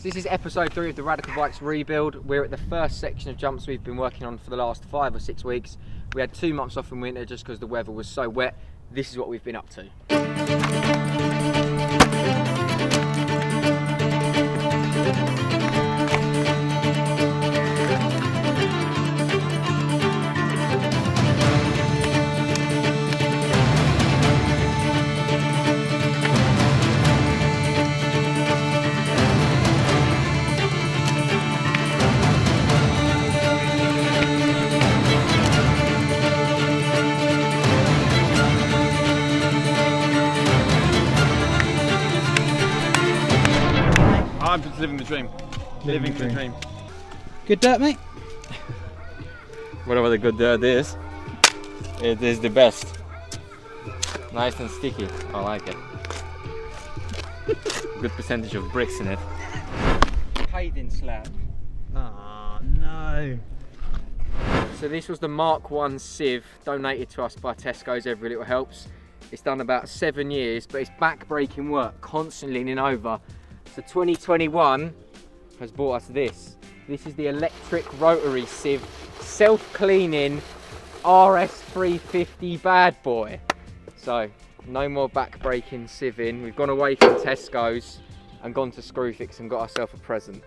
So this is episode 3 of the Radical Bikes rebuild. We're at the first section of jumps we've been working on for the last 5 or 6 weeks. We had 2 months off in winter just because the weather was so wet. This is what we've been up to. I'm just living the dream. Living the dream. Good dirt, mate? Whatever the good dirt is, it is the best. Nice and sticky. I like it. Good percentage of bricks in it. Paving slab. Oh no. So this was the Mark 1 sieve donated to us by Tesco's. Every little helps. It's done about 7 years, but it's back-breaking work, constantly leaning over. So 2021 has brought us this. This is the electric rotary sieve, self-cleaning RS350 bad boy. So no more back-breaking sieving. We've gone away from Tesco's and gone to Screwfix and got ourselves a present.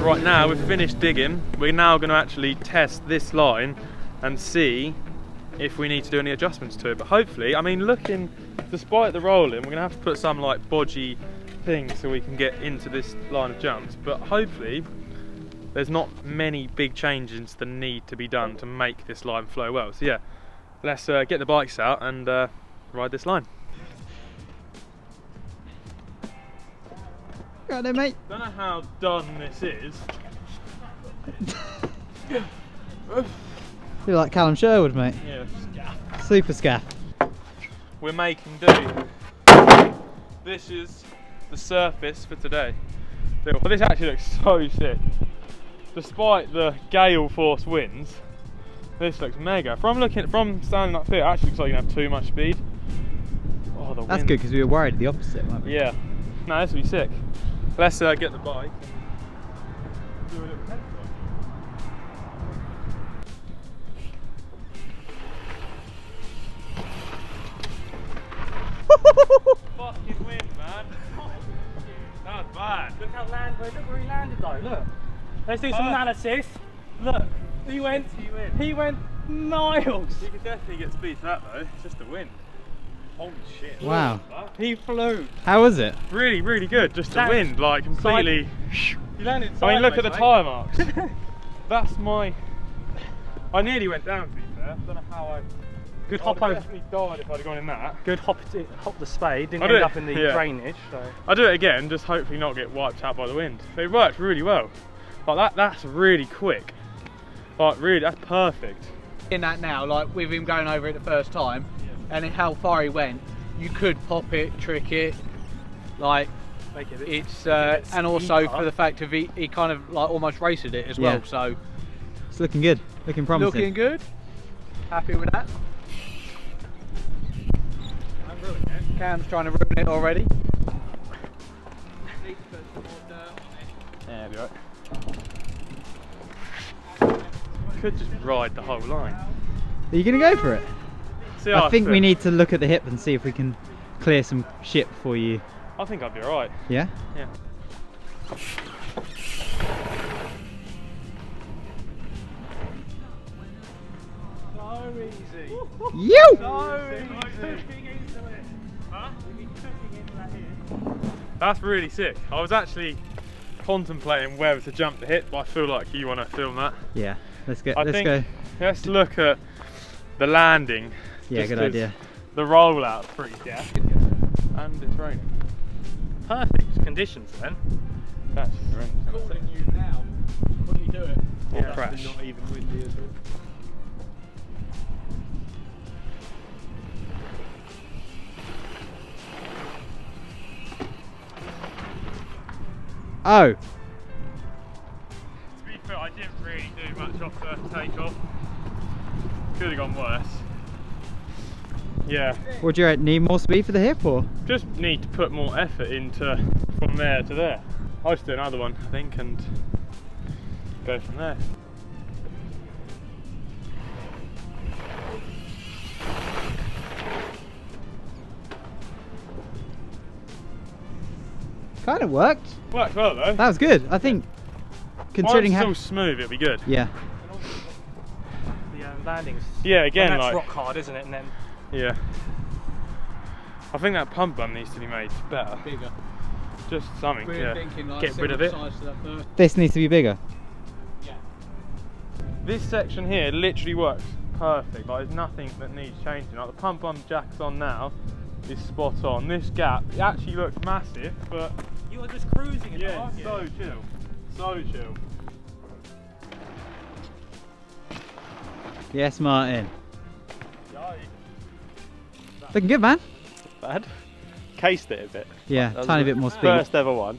Right now we've finished digging. We're now going to actually test this line and see if we need to do any adjustments to it. But hopefully, I mean, looking, despite the rolling, we're going to have to put some like bodgy things so we can get into this line of jumps. But hopefully there's not many big changes that need to be done to make this line flow well. So yeah, let's get the bikes out and ride this line. Right then, mate. Don't know how done this is. Feel like Callum Sherwood, mate. Yeah, scaff. Super scaff. We're making do. This is the surface for today. Well, this actually looks so sick. Despite the gale force winds, this looks mega. From standing up here, it actually looks like you can have too much speed. Oh, the That's wind. good because we were worried the opposite, weren't we? Yeah. No, this will be sick. Let's get the bike and do a little test ride. Fucking wind, man. That was bad. Look where he landed though, look. Let's do some analysis. Look, he went miles. You can definitely get speed for that though, it's just the wind. Holy shit. Wow. He flew. How was it? Really, really good, just the wind, like completely. He landed sideways, I mean, look at the mate. tyre marks. That's my. I nearly went down to be fair. I don't know how I. Good I hop would have over. definitely died if I'd have gone in that. Good hop the spade, didn't I'll do end it, up in the yeah. drainage. So. I'll do it again, just hopefully not get wiped out by the wind. But it worked really well. Like that's really quick. Like really, that's perfect. In that now, like with him going over it the first time, and how far he went, you could pop it, trick it, like Make it a bit, It's bit and also steeper. for the fact of he kind of like almost raced it as well. Yeah. So It's looking good. Looking promising. looking good. Happy with that. Cam's trying to ruin it already. Yeah, be right. Could just ride the whole line. Are you going to go for it? See how I think feel. we need to look at the hip and see if we can clear some shit before you. I think I'd be alright. Yeah? Yeah. So easy. You! So easy. Huh? That's really sick. I was actually contemplating whether to jump the hip, but I feel like you want to film that. Yeah. Let's go. I Let's think go. Let's look at the landing. Yeah, just good 'cause idea. The rollout's pretty deaf. And it's raining. Perfect conditions then. That's raining. Calling you now. Quickly do it. Yeah, crash. Not even windy at all. Oh! To be fair, I didn't really do much off the takeoff. Could have gone worse. Yeah, Would you need more speed for the hip or? just need to put more effort into from there to there. I'll just do another one, I think, and go from there. Kind of worked. Worked well though. That was good. I think, considering Mine's how. still smooth, it'll be good. Yeah. The landings. Yeah, again, that's like rock hard, isn't it? And then yeah. I think that pump bum needs to be made better. Bigger. Just something, We're yeah. thinking like Get rid of it. size to that first. This needs to be bigger. Yeah. This section here literally works perfect. Like there's nothing that needs changing. Like the pump bum jack's on now is spot on. This gap, it actually looks massive, but you are just cruising it. yeah, aren't it's you? so chill. So chill. Yes, Martin. Looking good, man. Bad. Cased it a bit. Yeah, That was tiny the bit more speed. First ever one.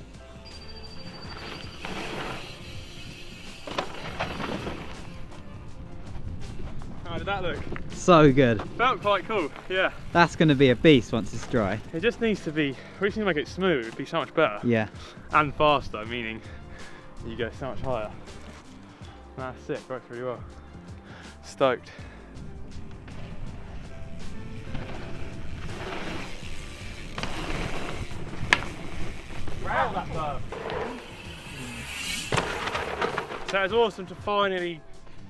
How did that look? So good. Felt quite cool, yeah. That's going to be a beast once it's dry. It just needs to be, we just need to make it smooth, it'd be so much better. Yeah. And faster, meaning you go so much higher. That's sick, works really well. Stoked. Wow, that bird. So it's awesome to finally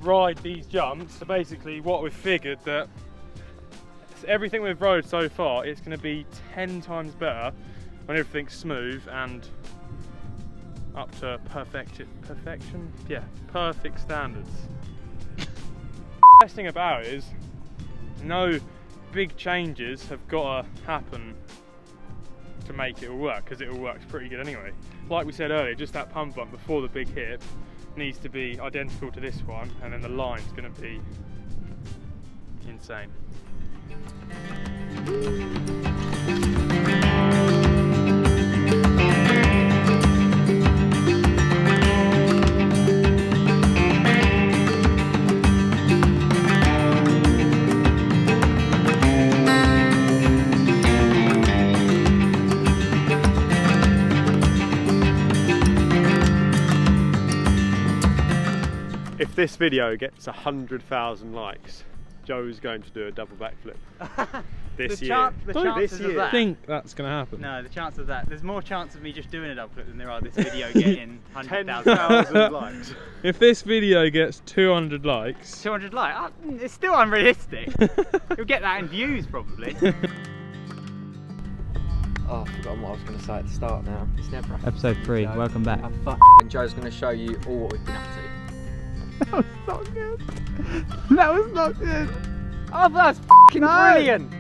ride these jumps. So basically what we've figured that everything we've rode so far, it's going to be 10 times better when everything's smooth and up to perfection? Yeah, perfect standards. The best thing about it is no big changes have got to happen to make it all work, because it all works pretty good anyway. Like we said earlier, just that pump bump before the big hip needs to be identical to this one, and then the line's going to be insane. If this video gets 100,000 likes, Joe's going to do a double backflip this year. The This chances of year. that. think that's going to happen. No, the chance of that. There's more chance of me just doing a double flip than there are this video getting 100,000. 10,000 likes. If this video gets 200 likes, 200 likes? It's still unrealistic. You'll get that in views probably. Oh, I've forgotten what I was going to say at the start now. It's never a Episode 3, Joe. welcome back. And Joe's going to show you all what we've been up to. That was not good. That was not good. Oh, that's f***ing No. brilliant!